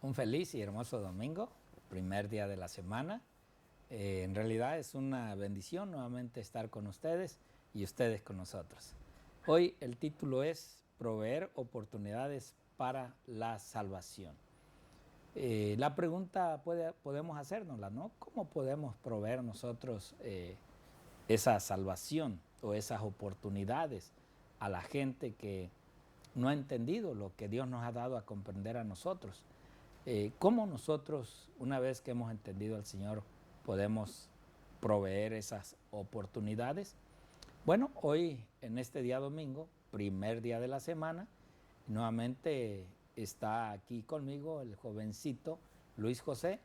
Un feliz y hermoso domingo, primer día de la semana. En realidad es una bendición nuevamente estar con ustedes y ustedes con nosotros. Hoy el título es Proveer oportunidades para la salvación. La pregunta podemos hacérnosla, ¿no? ¿Cómo podemos proveer nosotros esa salvación o esas oportunidades a la gente que no ha entendido lo que Dios nos ha dado a comprender a nosotros? ¿Cómo nosotros, una vez que hemos entendido al Señor, podemos proveer esas oportunidades? Bueno, hoy en este día domingo, primer día de la semana, nuevamente está aquí conmigo el jovencito Luis José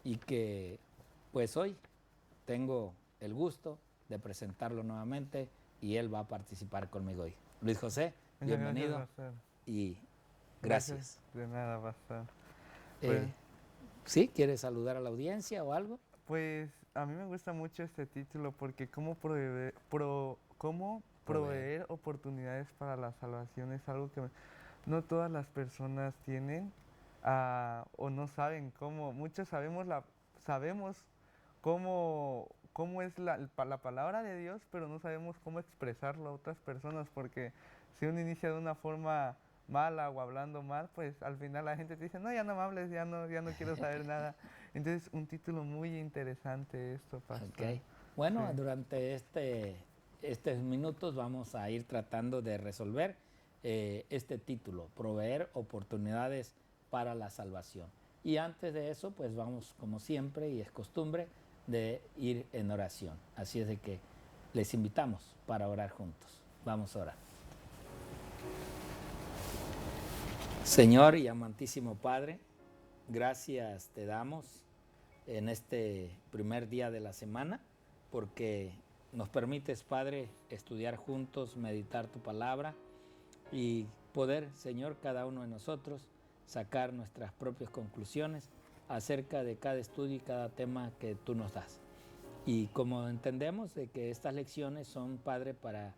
y que pues hoy tengo el gusto de presentarlo nuevamente y él va a participar conmigo hoy. Luis José, Muchas gracias, bienvenido pastor. y Gracias. gracias. De nada, pastor. Eh, Pues, ¿Sí? ¿Quieres saludar a la audiencia o algo? pues a mí me gusta mucho este título porque cómo Proveer. proveer oportunidades para la salvación es algo que no todas las personas tienen o no saben cómo. Muchos sabemos cómo es la palabra de Dios, pero no sabemos cómo expresarlo a otras personas porque si uno inicia de una forma mala o hablando mal, pues al final la gente te dice, no, ya no me hables, ya no quiero saber nada. Entonces, un título muy interesante esto, pastor. Ok. Bueno, Sí. durante estos minutos vamos a ir tratando de resolver este título, proveer oportunidades para la salvación. Y antes de eso, pues vamos, como siempre y es costumbre, de ir en oración. Así es de que les invitamos para orar juntos. Vamos a orar. Señor y amantísimo Padre, gracias te damos en este primer día de la semana porque nos permites, Padre, estudiar juntos, meditar tu palabra y poder, Señor, cada uno de nosotros sacar nuestras propias conclusiones acerca de cada estudio y cada tema que tú nos das. Y como entendemos de que estas lecciones son, Padre, para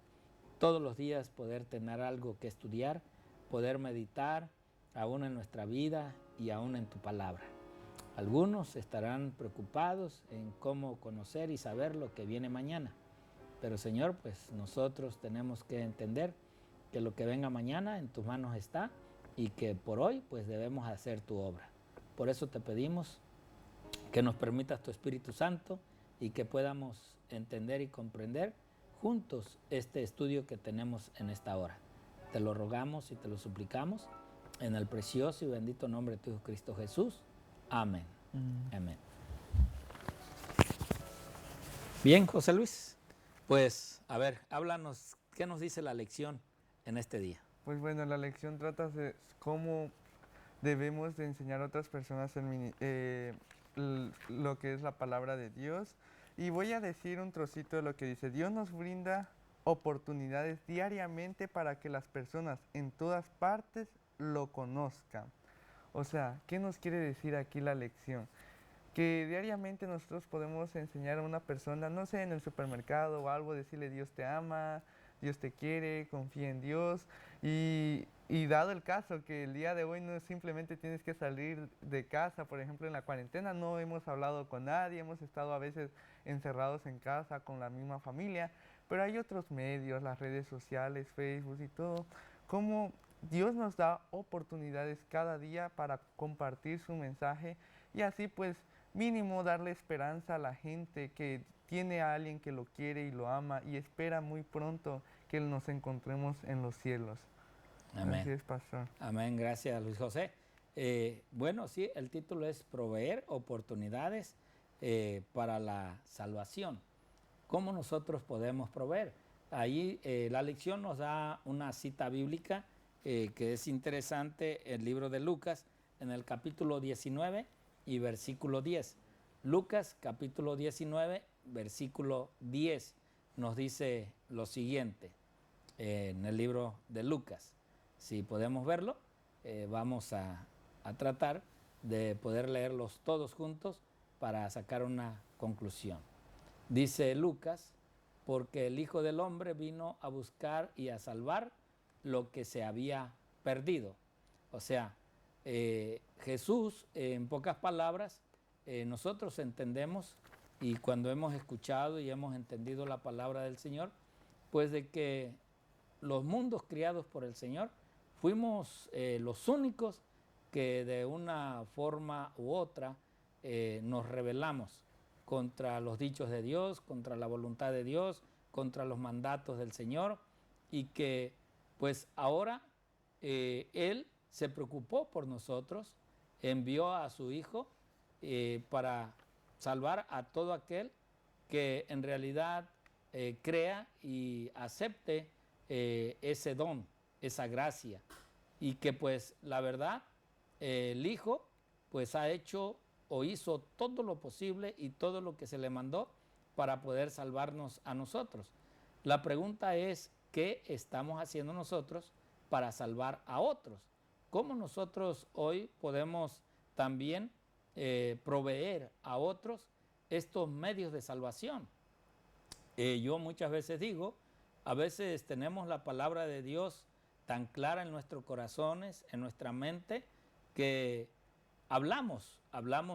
todos los días poder tener algo que estudiar, poder meditar aún en nuestra vida y aún en tu palabra. Algunos estarán preocupados en cómo conocer y saber lo que viene mañana. Pero Señor, pues nosotros tenemos que entender que lo que venga mañana en tus manos está y que por hoy pues debemos hacer tu obra. Por eso te pedimos que nos permitas tu Espíritu Santo y que podamos entender y comprender juntos este estudio que tenemos en esta hora. Te lo rogamos y te lo suplicamos en el precioso y bendito nombre de tu Hijo Cristo Jesús. Amén. Amén. Bien, José Luis, pues a ver, háblanos, ¿qué nos dice la lección en este día? Pues bueno, la lección trata de cómo debemos de enseñar a otras personas lo que es la palabra de Dios. Y voy a decir un trocito de lo que dice. Dios nos brinda oportunidades diariamente para que las personas en todas partes lo conozcan. O sea, ¿qué nos quiere decir aquí la lección? Que diariamente nosotros podemos enseñar a una persona, no sé, en el supermercado o algo, decirle Dios te ama, Dios te quiere, confía en Dios. Y dado el caso que el día de hoy no simplemente tienes que salir de casa, por ejemplo en la cuarentena no hemos hablado con nadie, hemos estado a veces encerrados en casa con la misma familia, pero hay otros medios, las redes sociales, Facebook y todo, como Dios nos da oportunidades cada día para compartir su mensaje y así pues mínimo darle esperanza a la gente que tiene a alguien que lo quiere y lo ama y espera muy pronto que nos encontremos en los cielos. Así Amén. es, pastor. Amén, gracias Luis José. Bueno, sí, el título es Proveer oportunidades para la salvación. ¿Cómo nosotros podemos proveer? Ahí la lección nos da una cita bíblica que es interesante, el libro de Lucas, en el capítulo 19 y versículo 10. Lucas, capítulo 19, versículo 10, nos dice lo siguiente en el libro de Lucas. Si podemos verlo, vamos a tratar de poder leerlos todos juntos para sacar una conclusión. Dice Lucas, porque el Hijo del Hombre vino a buscar y a salvar lo que se había perdido. O sea, Jesús, en pocas palabras, nosotros entendemos, y cuando hemos escuchado y hemos entendido la palabra del Señor, pues de que los mundos criados por el Señor fuimos los únicos que de una forma u otra nos rebelamos contra los dichos de Dios, contra la voluntad de Dios, contra los mandatos del Señor, y que pues ahora Él se preocupó por nosotros, envió a su Hijo para salvar a todo aquel que en realidad crea y acepte ese don, esa gracia, y que pues la verdad el Hijo pues ha hecho o hizo todo lo posible y todo lo que se le mandó para poder salvarnos a nosotros. La pregunta es, ¿qué estamos haciendo nosotros para salvar a otros? ¿Cómo nosotros hoy podemos también proveer a otros estos medios de salvación? Yo muchas veces digo, a veces tenemos la palabra de Dios tan clara en nuestros corazones, en nuestra mente, que hablamos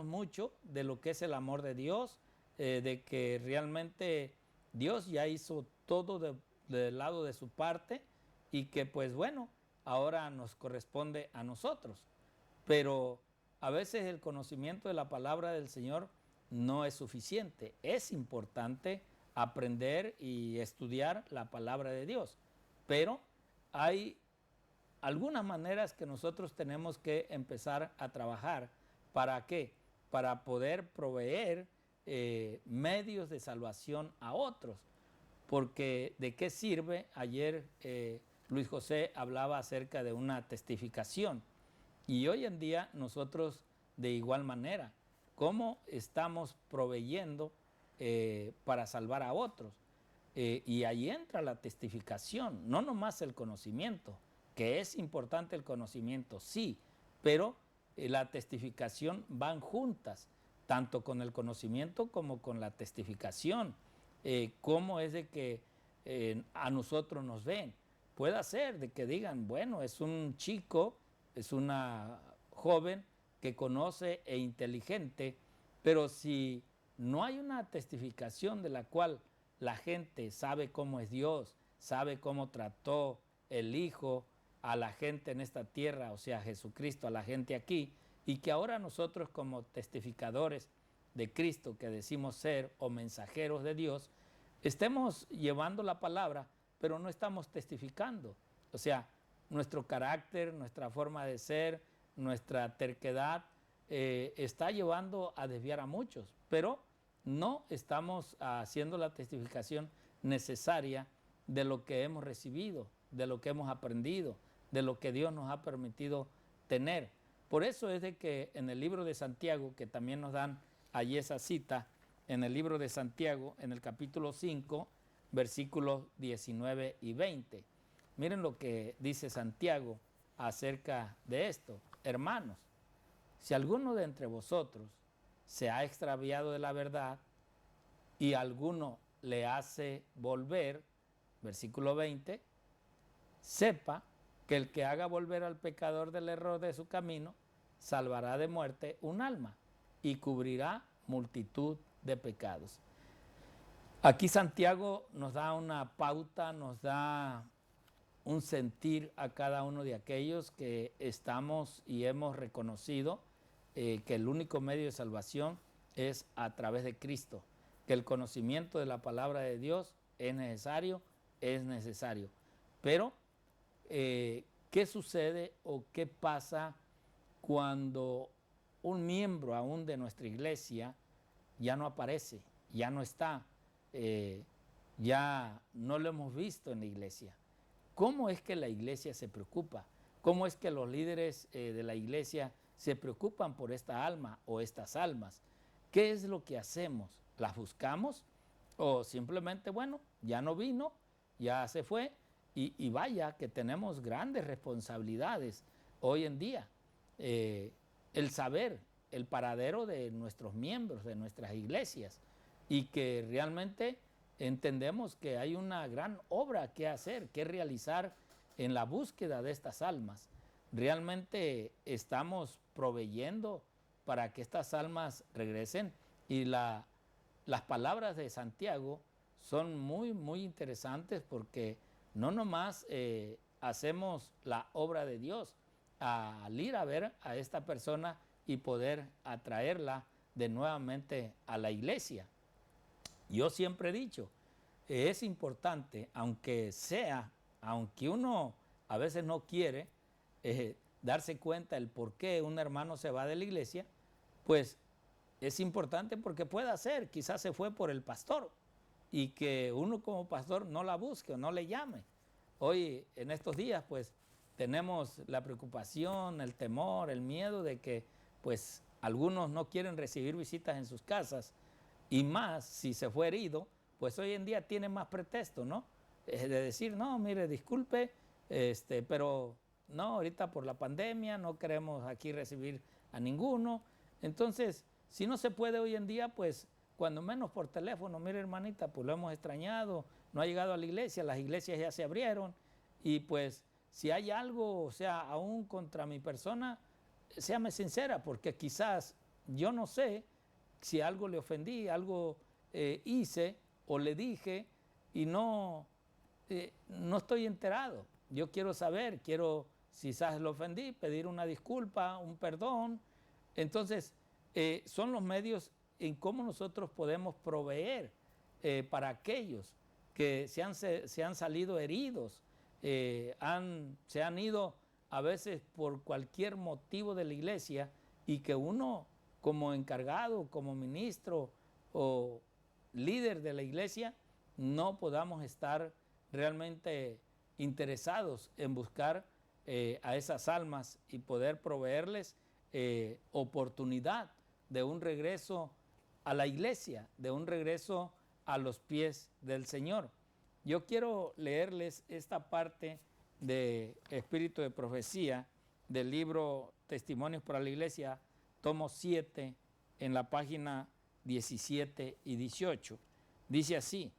mucho de lo que es el amor de Dios, de que realmente Dios ya hizo todo del lado de su parte y que pues bueno, ahora nos corresponde a nosotros. Pero a veces el conocimiento de la palabra del Señor no es suficiente. Es importante aprender y estudiar la palabra de Dios, pero hay algunas maneras que nosotros tenemos que empezar a trabajar. ¿Para qué? Para poder proveer medios de salvación a otros. Porque ¿de qué sirve? Ayer Luis José hablaba acerca de una testificación. Y hoy en día nosotros de igual manera, ¿cómo estamos proveyendo para salvar a otros? Y ahí entra la testificación, no nomás el conocimiento, que es importante el conocimiento, sí, pero la testificación van juntas, tanto con el conocimiento como con la testificación. ¿Cómo es de que a nosotros nos ven? Puede ser de que digan, bueno, es un chico, es una joven que conoce e inteligente, pero si no hay una testificación de la cual la gente sabe cómo es Dios, sabe cómo trató el Hijo a la gente en esta tierra, o sea, Jesucristo a la gente aquí, y que ahora nosotros como testificadores de Cristo que decimos ser o mensajeros de Dios, estemos llevando la palabra, pero no estamos testificando. O sea, nuestro carácter, nuestra forma de ser, nuestra terquedad está llevando a desviar a muchos, pero no estamos haciendo la testificación necesaria de lo que hemos recibido, de lo que hemos aprendido, de lo que Dios nos ha permitido tener. Por eso es de que en el libro de Santiago, que también nos dan allí esa cita, en el libro de Santiago, en el capítulo 5, versículos 19 y 20. Miren lo que dice Santiago acerca de esto. Hermanos, si alguno de entre vosotros se ha extraviado de la verdad y alguno le hace volver, versículo 20, sepa que el que haga volver al pecador del error de su camino, salvará de muerte un alma y cubrirá multitud de pecados. Aquí Santiago nos da una pauta, nos da un sentir a cada uno de aquellos que estamos y hemos reconocido que el único medio de salvación es a través de Cristo, que el conocimiento de la palabra de Dios es necesario. Pero, ¿qué sucede o qué pasa cuando un miembro aún de nuestra iglesia ya no aparece, ya no está, ya no lo hemos visto en la iglesia? ¿Cómo es que la iglesia se preocupa? ¿Cómo es que los líderes de la iglesia se preocupan por esta alma o estas almas? ¿Qué es lo que hacemos? ¿Las buscamos? ¿O simplemente, bueno, ya no vino, ya se fue? Y vaya que tenemos grandes responsabilidades hoy en día. El saber el paradero de nuestros miembros, de nuestras iglesias, y que realmente entendemos que hay una gran obra que hacer, que realizar en la búsqueda de estas almas, realmente estamos proveyendo para que estas almas regresen. Y las palabras de Santiago son muy, muy interesantes porque no nomás hacemos la obra de Dios al ir a ver a esta persona y poder atraerla de nuevamente a la iglesia. Yo siempre he dicho, es importante, aunque uno a veces no quiere darse cuenta el por qué un hermano se va de la iglesia, pues es importante porque puede ser, quizás se fue por el pastor y que uno como pastor no la busque o no le llame. Hoy, en estos días, pues tenemos la preocupación, el temor, el miedo de que pues algunos no quieren recibir visitas en sus casas y más si se fue herido, pues hoy en día tiene más pretexto, ¿no? De decir, no, mire, disculpe, pero no, ahorita por la pandemia no queremos aquí recibir a ninguno. Entonces, si no se puede hoy en día, pues cuando menos por teléfono, mire hermanita, pues lo hemos extrañado, no ha llegado a la iglesia, las iglesias ya se abrieron y pues si hay algo, o sea, aún contra mi persona, séame sincera, porque quizás yo no sé si algo le ofendí, algo hice o le dije y no estoy enterado. Yo quiero saber, si quizás lo ofendí, pedir una disculpa, un perdón. Entonces, son los medios en cómo nosotros podemos proveer para aquellos que se han salido heridos, se han ido a veces por cualquier motivo de la iglesia y que uno como encargado, como ministro o líder de la iglesia, no podamos estar realmente interesados en buscar a esas almas y poder proveerles oportunidad de un regreso a la iglesia, de un regreso a los pies del Señor. Yo quiero leerles esta parte de Espíritu de Profecía del libro Testimonios para la Iglesia, tomo 7, en la página 17 y 18. Dice así: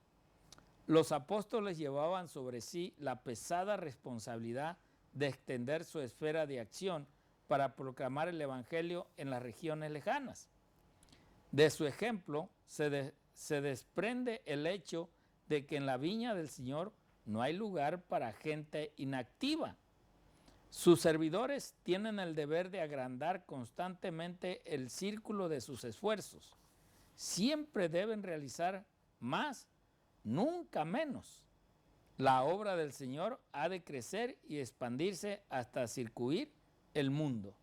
los apóstoles llevaban sobre sí la pesada responsabilidad de extender su esfera de acción para proclamar el Evangelio en las regiones lejanas. De su ejemplo se desprende el hecho de que en la viña del Señor no hay lugar para gente inactiva. Sus servidores tienen el deber de agrandar constantemente el círculo de sus esfuerzos. Siempre deben realizar más, nunca menos. La obra del Señor ha de crecer y expandirse hasta circuir el mundo.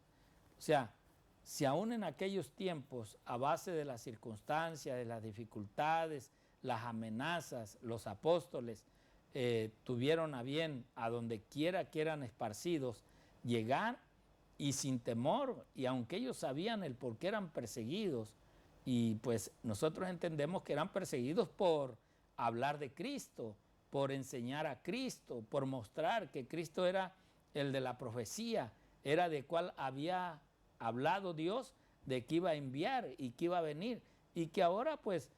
O sea, si aún en aquellos tiempos, a base de las circunstancias, de las dificultades, las amenazas, los apóstoles tuvieron a bien, a donde quiera que eran esparcidos, llegar y sin temor, y aunque ellos sabían el por qué eran perseguidos, y pues nosotros entendemos que eran perseguidos por hablar de Cristo, por enseñar a Cristo, por mostrar que Cristo era el de la profecía, era de cual había hablado Dios, de que iba a enviar y que iba a venir, y que ahora pues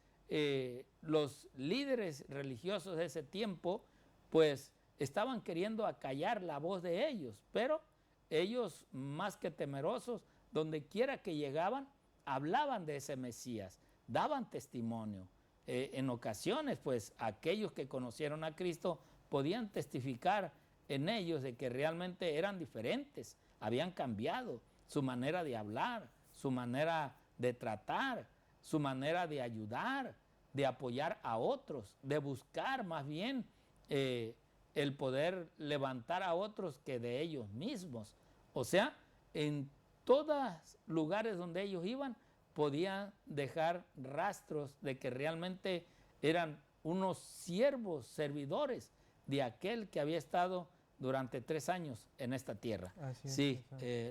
los líderes religiosos de ese tiempo pues estaban queriendo acallar la voz de ellos, pero ellos más que temerosos, donde quiera que llegaban, hablaban de ese Mesías, daban testimonio. En ocasiones pues aquellos que conocieron a Cristo podían testificar en ellos de que realmente eran diferentes, habían cambiado su manera de hablar, su manera de tratar, su manera de ayudar, de apoyar a otros, de buscar más bien el poder levantar a otros que de ellos mismos. O sea, en todos lugares donde ellos iban, podían dejar rastros de que realmente eran unos siervos, servidores de aquel que había estado durante 3 años en esta tierra. Así es, sí,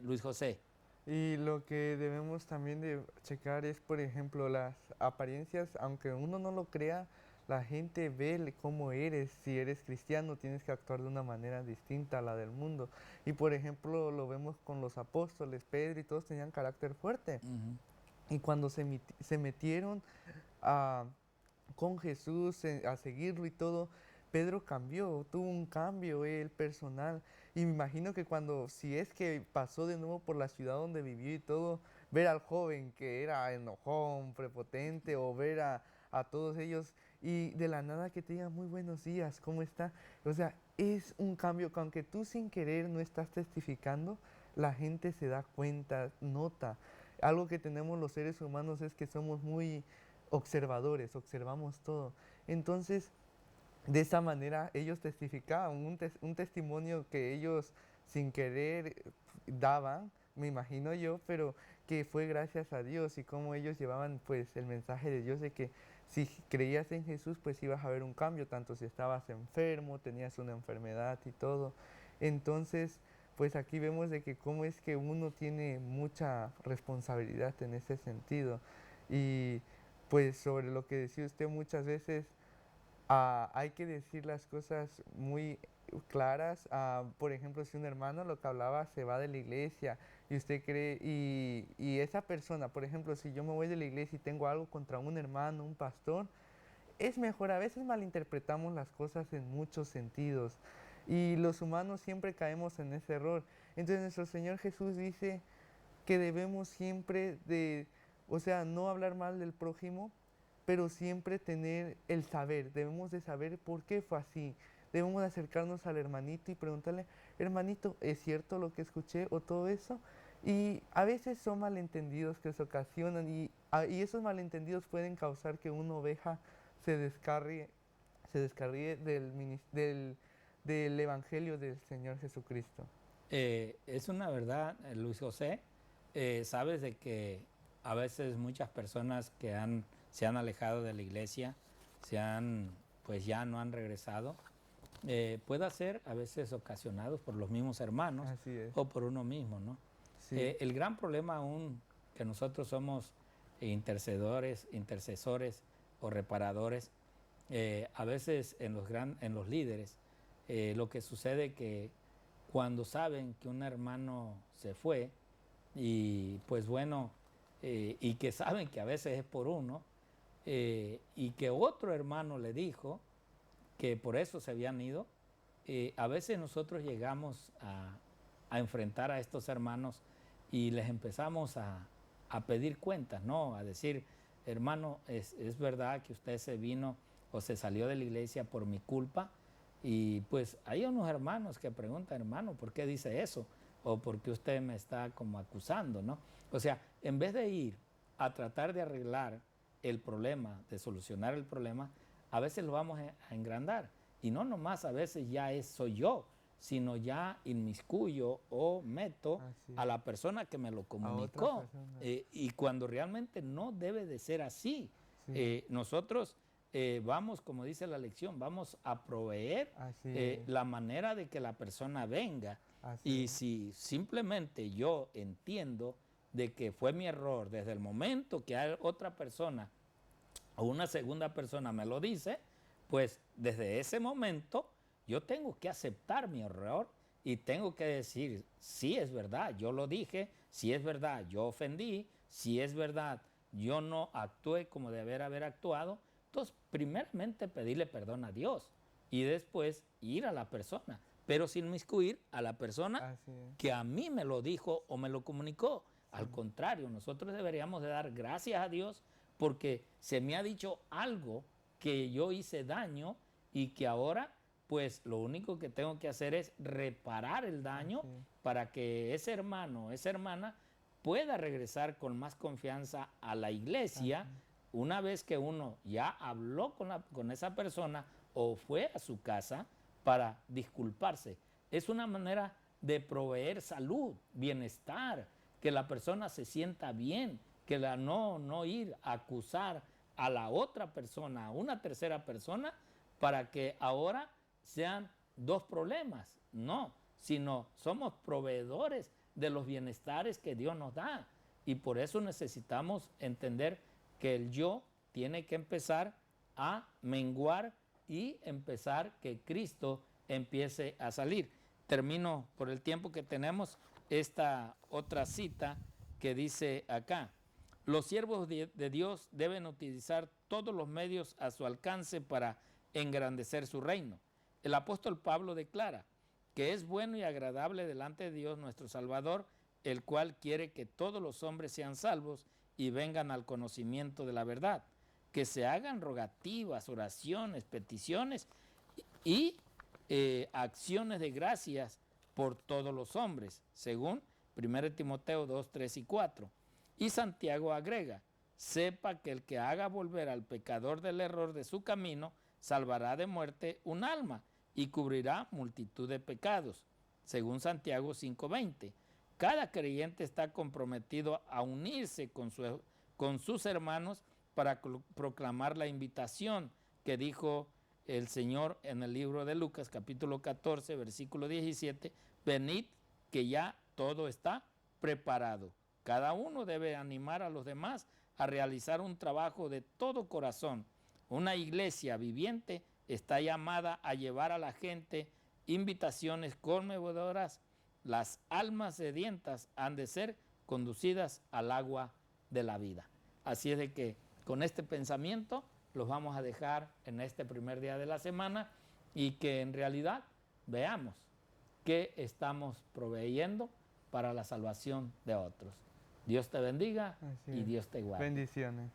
Luis José. Y lo que debemos también de checar es, por ejemplo, las apariencias, aunque uno no lo crea, la gente ve cómo eres. Si eres cristiano, tienes que actuar de una manera distinta a la del mundo. Y por ejemplo, lo vemos con los apóstoles, Pedro y todos tenían carácter fuerte. Y cuando se metieron con Jesús a seguirlo y todo, Pedro cambió, tuvo un cambio él personal. Y me imagino que cuando, si es que pasó de nuevo por la ciudad donde vivió y todo, ver al joven que era enojón, prepotente, o ver a todos ellos y de la nada que te digan muy buenos días, ¿cómo está? O sea, es un cambio que aunque tú sin querer no estás testificando, la gente se da cuenta, nota. Algo que tenemos los seres humanos es que somos muy observadores, observamos todo. Entonces, de esa manera ellos testificaban, un testimonio que ellos sin querer daban, me imagino yo, pero que fue gracias a Dios y cómo ellos llevaban pues el mensaje de Dios de que si creías en Jesús pues ibas a ver un cambio, tanto si estabas enfermo, tenías una enfermedad y todo. Entonces, pues aquí vemos de que cómo es que uno tiene mucha responsabilidad en ese sentido. Y pues sobre lo que decía usted muchas veces, hay que decir las cosas muy claras. Por ejemplo, si un hermano, lo que hablaba, se va de la iglesia y usted cree, y esa persona, por ejemplo, si yo me voy de la iglesia y tengo algo contra un hermano, un pastor, es mejor, a veces malinterpretamos las cosas en muchos sentidos y los humanos siempre caemos en ese error. Entonces nuestro Señor Jesús dice que debemos siempre de, o sea, no hablar mal del prójimo, pero siempre tener el saber. Debemos de saber por qué fue así. Debemos de acercarnos al hermanito y preguntarle, hermanito, ¿es cierto lo que escuché o todo eso? Y a veces son malentendidos que se ocasionan y esos malentendidos pueden causar que una oveja se descarríe, del Evangelio del Señor Jesucristo. Es una verdad, Luis José. Sabes de que a veces muchas personas que se han alejado de la iglesia, pues ya no han regresado. Puede ser a veces ocasionados por los mismos hermanos Así es. o por uno mismo, ¿no? Sí. El gran problema aún que nosotros somos intercesores o reparadores, a veces en los líderes, lo que sucede que cuando saben que un hermano se fue y pues bueno, y que saben que a veces es por uno, y que otro hermano le dijo que por eso se habían ido, a veces nosotros llegamos a enfrentar a estos hermanos y les empezamos a pedir cuentas, ¿no? A decir, hermano, es verdad que usted se vino o se salió de la iglesia por mi culpa. Y pues hay unos hermanos que preguntan, hermano, ¿por qué dice eso? O ¿por qué usted me está como acusando, no? O sea, en vez de ir a tratar de arreglar el problema, de solucionar el problema, a veces lo vamos a engrandar. Y no nomás a veces ya soy yo, sino ya inmiscuyo o meto a la persona que me lo comunicó. Y cuando realmente no debe de ser así. Sí. Nosotros vamos, como dice la lección, vamos a proveer la manera de que la persona venga. Y si simplemente yo entiendo de que fue mi error desde el momento que hay otra persona o una segunda persona me lo dice, pues desde ese momento yo tengo que aceptar mi error y tengo que decir, sí es verdad, yo lo dije, sí es verdad, yo ofendí, sí es verdad, yo no actué como de haber actuado. Entonces, primeramente pedirle perdón a Dios y después ir a la persona, pero sin inmiscuir a la persona que a mí me lo dijo o me lo comunicó. Al contrario, nosotros deberíamos de dar gracias a Dios porque se me ha dicho algo que yo hice daño y que ahora pues lo único que tengo que hacer es reparar el daño para que ese hermano o esa hermana pueda regresar con más confianza a la iglesia una vez que uno ya habló con esa persona o fue a su casa para disculparse. Es una manera de proveer salud, bienestar, que la persona se sienta bien, que no ir a acusar a la otra persona, a una tercera persona, para que ahora sean dos problemas. No, sino somos proveedores de los bienestares que Dios nos da. Y por eso necesitamos entender que el yo tiene que empezar a menguar y empezar que Cristo empiece a salir. Termino por el tiempo que tenemos esta otra cita que dice acá: los siervos de Dios deben utilizar todos los medios a su alcance para engrandecer su reino. El apóstol Pablo declara que es bueno y agradable delante de Dios nuestro Salvador, el cual quiere que todos los hombres sean salvos y vengan al conocimiento de la verdad, que se hagan rogativas, oraciones, peticiones y acciones de gracias por todos los hombres, según 1 Timoteo 2, 3 y 4. Y Santiago agrega, sepa que el que haga volver al pecador del error de su camino, salvará de muerte un alma y cubrirá multitud de pecados, según Santiago 5:20. Cada creyente está comprometido a unirse con sus hermanos para proclamar la invitación que dijo el Señor en el libro de Lucas, capítulo 14, versículo 17, venid que ya todo está preparado. Cada uno debe animar a los demás a realizar un trabajo de todo corazón. Una iglesia viviente está llamada a llevar a la gente invitaciones conmovedoras. Las almas sedientas han de ser conducidas al agua de la vida. Así es de que con este pensamiento los vamos a dejar en este primer día de la semana y que en realidad veamos qué estamos proveyendo para la salvación de otros. Dios te bendiga y Dios te guarde. Bendiciones.